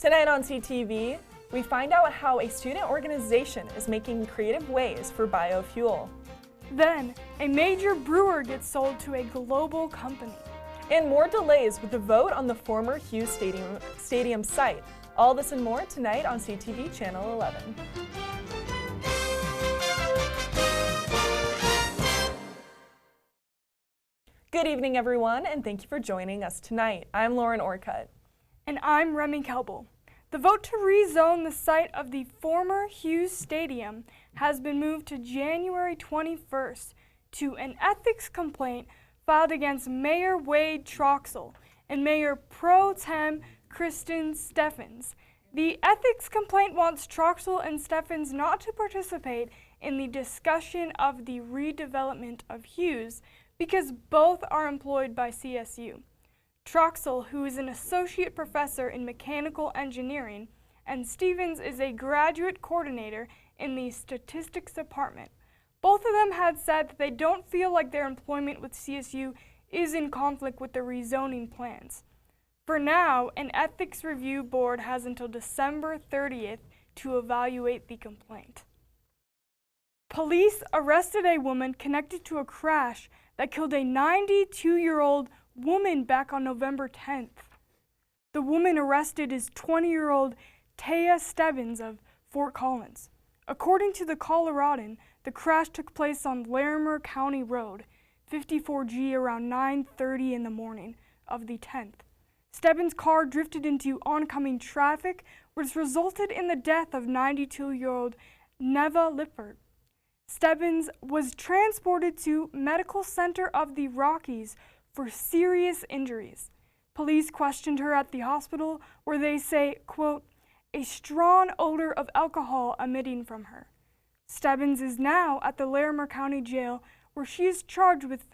Tonight on CTV, we find out how a student organization is making creative ways for biofuel. Then, a major brewer gets sold to a global company. And more delays with the vote on the former Hughes Stadium site. All this and more tonight on CTV Channel 11. Good evening, everyone, and thank you for joining us tonight. I'm Lauryn Orcutt. And I'm Remy Kelbel. The vote to rezone the site of the former Hughes Stadium has been moved to January 21st to an ethics complaint filed against Mayor Wade Troxel and Mayor Pro Tem Kristen Steffens. The ethics complaint wants Troxel and Steffens not to participate in the discussion of the redevelopment of Hughes because both are employed by CSU. Troxel, who is an associate professor in mechanical engineering, and Steffens is a graduate coordinator in the statistics department. Both of them had said that they don't feel like their employment with CSU is in conflict with the rezoning plans. For now, an ethics review board has until December 30th to evaluate the complaint. Police arrested a woman connected to a crash that killed a 92-year-old woman back on November 10th. The woman arrested is 20-year-old Taya Stebbins of Fort Collins. According to the Coloradan, the crash took place on Larimer County Road, 54G, around 9:30 in the morning of the 10th. Stebbins' car drifted into oncoming traffic, which resulted in the death of 92-year-old Neva Lippert. Stebbins was transported to Medical Center of the Rockies for serious injuries. Police questioned her at the hospital, where they say, quote, a strong odor of alcohol emitting from her. Stebbins is now at the Larimer County Jail, where she is charged with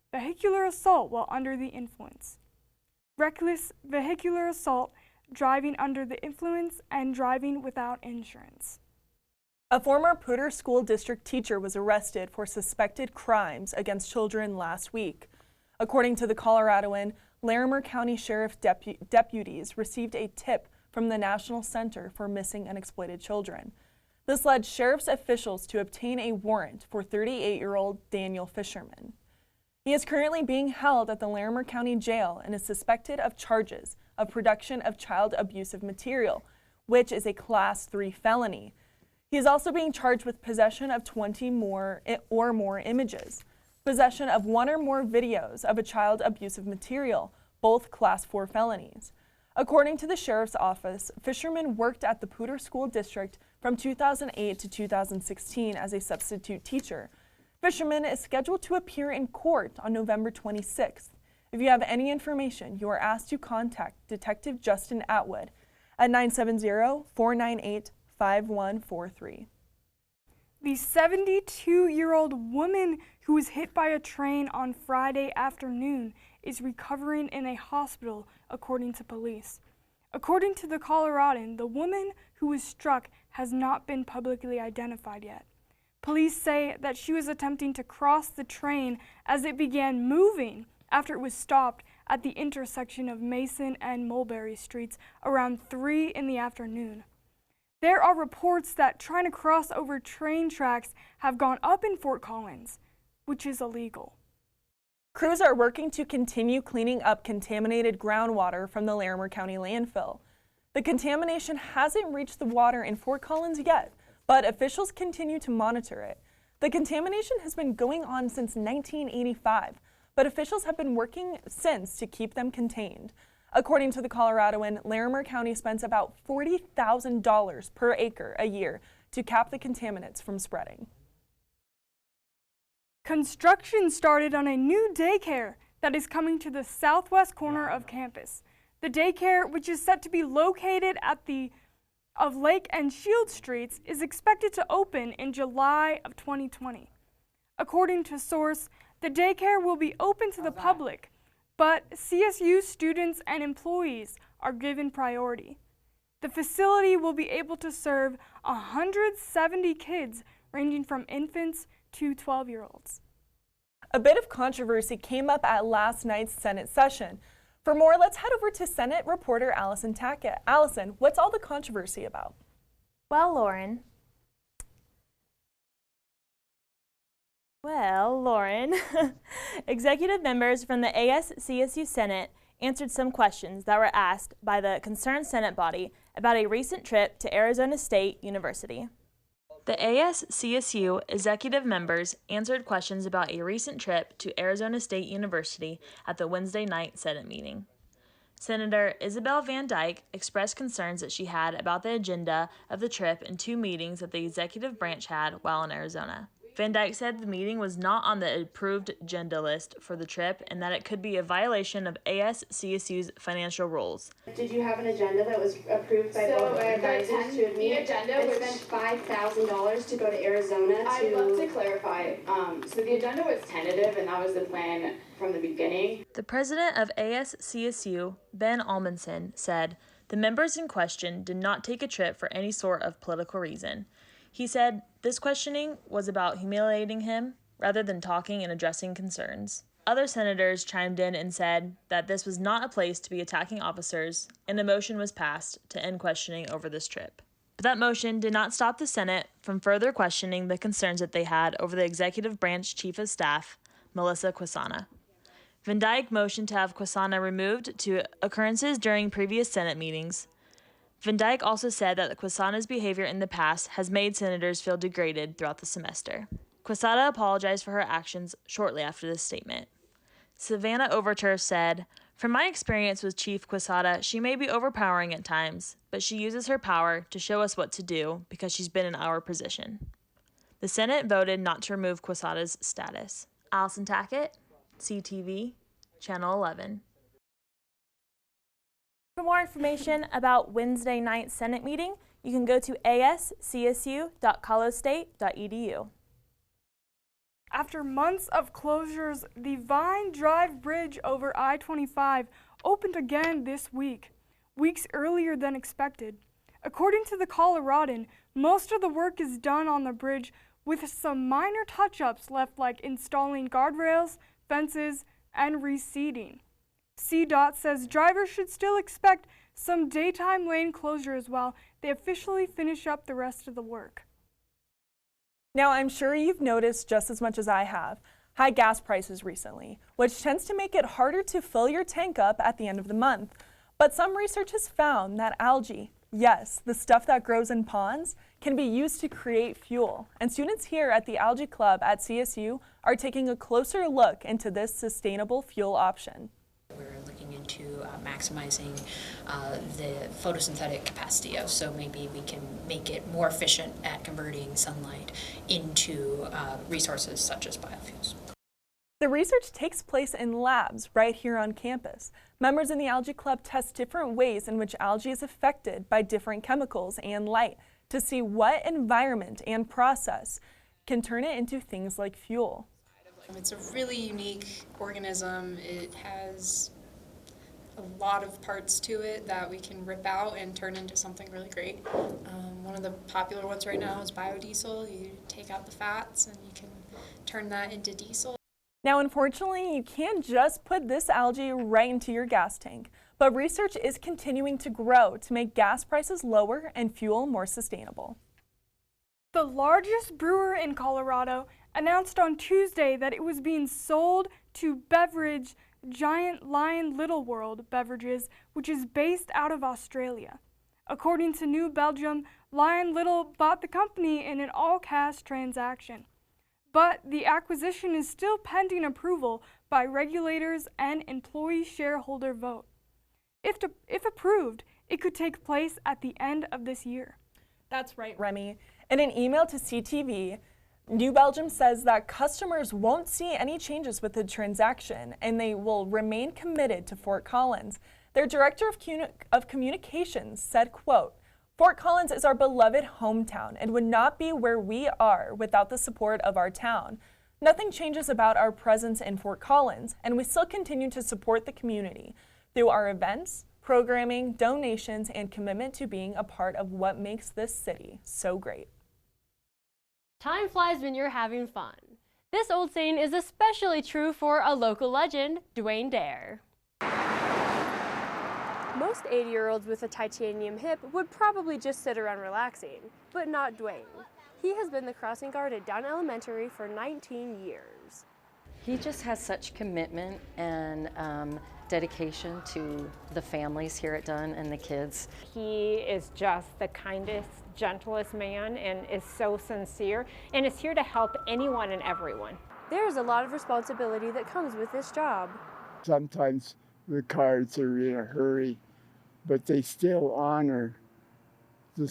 vehicular assault while under the influence, reckless vehicular assault, driving under the influence, and driving without insurance. A former Poudre School District teacher was arrested for suspected crimes against children last week. According to the Coloradoan, Larimer County Sheriff deputies received a tip from the National Center for Missing and Exploited Children. This led sheriff's officials to obtain a warrant for 38-year-old Daniel Fisherman. He is currently being held at the Larimer County Jail and is suspected of charges of production of child abusive material, which is a Class 3 felony. He is also being charged with possession of 20 or more images, possession of 1 or more videos of a child abusive material, both Class 4 felonies. According to the Sheriff's Office, Fisherman worked at the Poudre School District from 2008 to 2016 as a substitute teacher. Fisherman is scheduled to appear in court on November 26th. If you have any information, you are asked to contact Detective Justin Atwood at 970-498-5143. The 72-year-old woman who was hit by a train on Friday afternoon is recovering in a hospital, according to police. According to the Coloradan, the woman who was struck has not been publicly identified yet. Police say that she was attempting to cross the train as it began moving after it was stopped at the intersection of Mason and Mulberry Streets around 3 in the afternoon. There are reports that trying to cross over train tracks have gone up in Fort Collins, which is illegal. Crews are working to continue cleaning up contaminated groundwater from the Larimer County landfill. The contamination hasn't reached the water in Fort Collins yet, but officials continue to monitor it. The contamination has been going on since 1985, but officials have been working since to keep them contained. According to the Coloradoan, Larimer County spends about $40,000 per acre a year to cap the contaminants from spreading. Construction started on a new daycare that is coming to the southwest corner of campus. The daycare, which is set to be located at the Lake and Shield Streets, is expected to open in July of 2020. According to source, the daycare will be open to the public, but CSU students and employees are given priority. The facility will be able to serve 170 kids ranging from infants to 12-year-olds. A bit of controversy came up at last night's Senate session For more, let's head over to Senate reporter Allison Tackett. Allison, what's all the controversy about? Well, Lauren, executive members from the CSU Senate answered some questions that were asked by the concerned Senate body about a recent trip to Arizona State University. The CSU executive members answered questions about a recent trip to Arizona State University at the Wednesday night Senate meeting. Senator Isabel Van Dyke expressed concerns that she had about the agenda of the trip in 2 meetings that the executive branch had while in Arizona. Van Dyke said the meeting was not on the approved agenda list for the trip and that it could be a violation of CSU's financial rules. Did you have an agenda that was approved by both advisors to admit? The agenda was spent $5,000 to go to Arizona to... I'd love to clarify. So the agenda was tentative and that was the plan from the beginning. The president of CSU, Ben Almanson, said the members in question did not take a trip for any sort of political reason. He said this questioning was about humiliating him rather than talking and addressing concerns. Other senators chimed in and said that this was not a place to be attacking officers, and a motion was passed to end questioning over this trip. But that motion did not stop the Senate from further questioning the concerns that they had over the executive branch chief of staff, Melissa Quisana. Van Dyke motioned to have Quisana removed to occurrences during previous Senate meetings. Van Dyke also said that Quisana's behavior in the past has made senators feel degraded throughout the semester. Quisana apologized for her actions shortly after this statement. Savannah Overturf said, "From my experience with Chief Quisana, she may be overpowering at times, but she uses her power to show us what to do because she's been in our position." The Senate voted not to remove Quisana's status. Allison Tackett, CTV, Channel 11. For more information about Wednesday night Senate meeting, you can go to ascsu.colostate.edu. After months of closures, the Vine Drive Bridge over I-25 opened again this week, weeks earlier than expected. According to the Coloradan, most of the work is done on the bridge with some minor touch-ups left, like installing guardrails, fences, and reseeding. CDOT says drivers should still expect some daytime lane closures while they officially finish up the rest of the work. Now, I'm sure you've noticed just as much as I have high gas prices recently, which tends to make it harder to fill your tank up at the end of the month. But some research has found that algae, yes, the stuff that grows in ponds, can be used to create fuel. And students here at the Algae Club at CSU are taking a closer look into this sustainable fuel option. We're looking into maximizing the photosynthetic capacity of, so maybe we can make it more efficient at converting sunlight into resources such as biofuels. The research takes place in labs right here on campus. Members in the Algae Club test different ways in which algae is affected by different chemicals and light to see what environment and process can turn it into things like fuel. It's a really unique organism. It has a lot of parts to it that we can rip out and turn into something really great. One of the popular ones right now is biodiesel. You take out the fats and you can turn that into diesel. Now, unfortunately, you can't just put this algae right into your gas tank, but research is continuing to grow to make gas prices lower and fuel more sustainable. The largest brewer in Colorado announced on Tuesday that it was being sold to beverage giant Lion Little World Beverages, which is based out of Australia. According to New Belgium, Lion Little bought the company in an all-cash transaction. But the acquisition is still pending approval by regulators and employee shareholder vote. If approved, it could take place at the end of this year. That's right, Remy. In an email to CTV, New Belgium says that customers won't see any changes with the transaction and they will remain committed to Fort Collins. Their director of communications said, quote, "Fort Collins is our beloved hometown and would not be where we are without the support of our town. Nothing changes about our presence in Fort Collins, and we still continue to support the community through our events, programming, donations, and commitment to being a part of what makes this city so great." Time flies when you're having fun. This old saying is especially true for a local legend, Dwayne Dare. Most 80-year-olds with a titanium hip would probably just sit around relaxing, but not Dwayne. He has been the crossing guard at Dunn Elementary for 19 years. He just has such commitment and dedication to the families here at Dunn and the kids. He is just the kindest, gentlest man and is so sincere and is here to help anyone and everyone. There's a lot of responsibility that comes with this job. Sometimes the cars are in a hurry, but they still honor the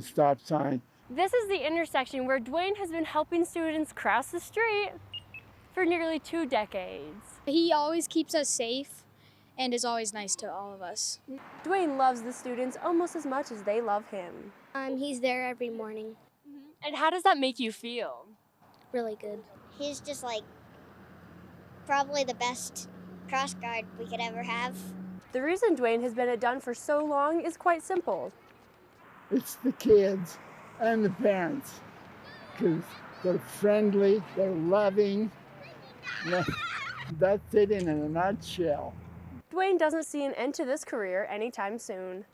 stop sign. This is the intersection where Dwayne has been helping students cross the street for nearly 2 decades. He always keeps us safe and is always nice to all of us. Dwayne loves the students almost as much as they love him. He's there every morning. And how does that make you feel? Really good. He's just like probably the best cross guard we could ever have. The reason Dwayne has been at Dunn for so long is quite simple. It's the kids and the parents, because they're friendly, they're loving. That's it in a nutshell. Dwayne doesn't see an end to this career anytime soon.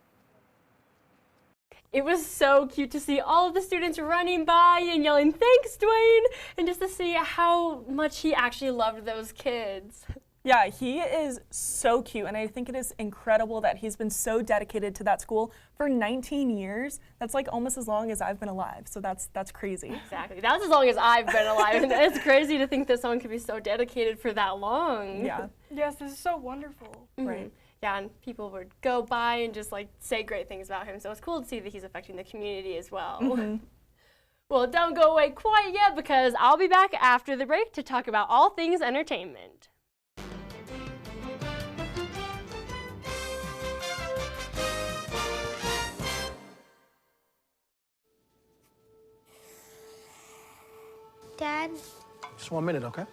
It was so cute to see all of the students running by and yelling, "Thanks, Dwayne!" and just to see how much he actually loved those kids. Yeah, he is so cute, and I think it is incredible that he's been so dedicated to that school for 19 years. That's like almost as long as I've been alive, so that's crazy. Exactly, that's as long as I've been alive, and it's crazy to think that someone could be so dedicated for that long. Yeah. Yes, this is so wonderful. Right. Yeah, and people would go by and just like say great things about him, so it's cool to see that he's affecting the community as well. Well, don't go away quite yet, because I'll be back after the break to talk about all things entertainment. Dad? Just 1 minute, okay?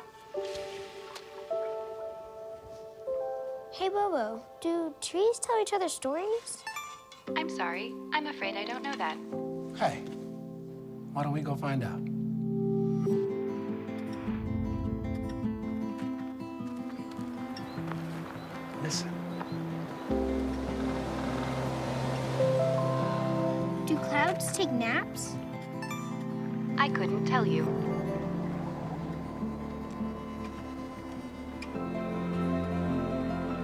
Hey, Bobo, do trees tell each other stories? I'm sorry. I'm afraid I don't know that. Hey, why don't we go find out? Listen. Do clouds take naps? I couldn't tell you.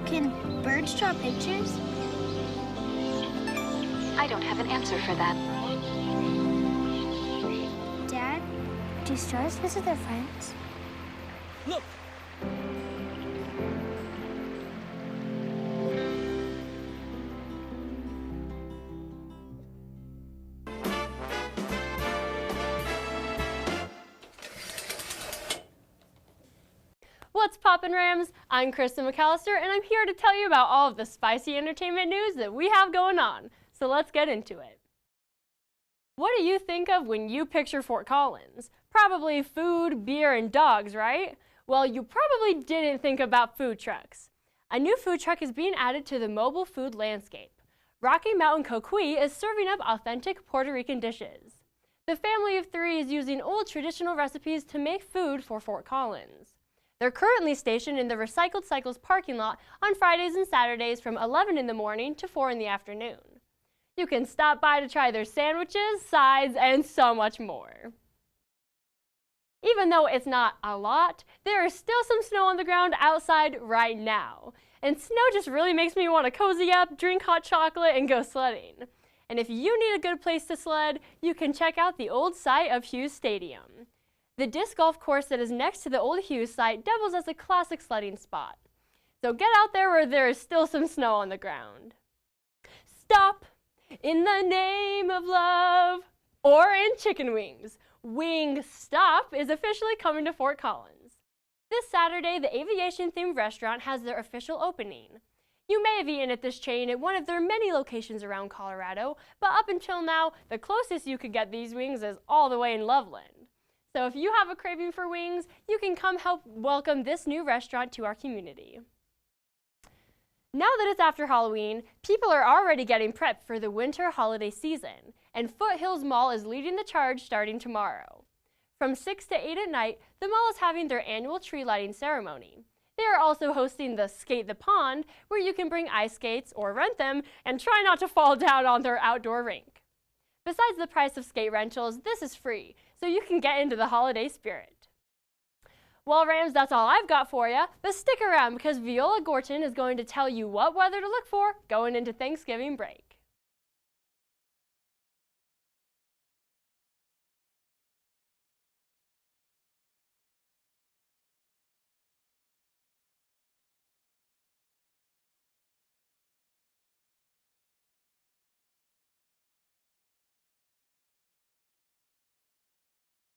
Can birds draw pictures? I don't have an answer for that. Dad, do stars visit their friends? Look! What's poppin', Rams? I'm Kristen McAllister, and I'm here to tell you about all of the spicy entertainment news that we have going on. So let's get into it. What do you think of when you picture Fort Collins? Probably food, beer, and dogs, right? Well, you probably didn't think about food trucks. A new food truck is being added to the mobile food landscape. Rocky Mountain Coquille is serving up authentic Puerto Rican dishes. The family of 3 is using old traditional recipes to make food for Fort Collins. They're currently stationed in the Recycled Cycles parking lot on Fridays and Saturdays from 11 in the morning to 4 in the afternoon. You can stop by to try their sandwiches, sides, and so much more. Even though it's not a lot, there is still some snow on the ground outside right now. And snow just really makes me want to cozy up, drink hot chocolate, and go sledding. And if you need a good place to sled, you can check out the old site of Hughes Stadium. The disc golf course that is next to the old Hughes site doubles as a classic sledding spot. So get out there where there is still some snow on the ground. Stop in the name of love, or in chicken wings. Wing Stop is officially coming to Fort Collins. This Saturday, the aviation-themed restaurant has their official opening. You may have eaten at this chain at one of their many locations around Colorado, but up until now, the closest you could get these wings is all the way in Loveland. So if you have a craving for wings, you can come help welcome this new restaurant to our community. Now that it's after Halloween, people are already getting prepped for the winter holiday season, and Foothills Mall is leading the charge starting tomorrow. From 6 to 8 at night, the mall is having their annual tree lighting ceremony. They are also hosting the Skate the Pond, where you can bring ice skates or rent them and try not to fall down on their outdoor rink. Besides the price of skate rentals, this is free, so you can get into the holiday spirit. Well, Rams, that's all I've got for you, but stick around because Viola Gorton is going to tell you what weather to look for going into Thanksgiving break.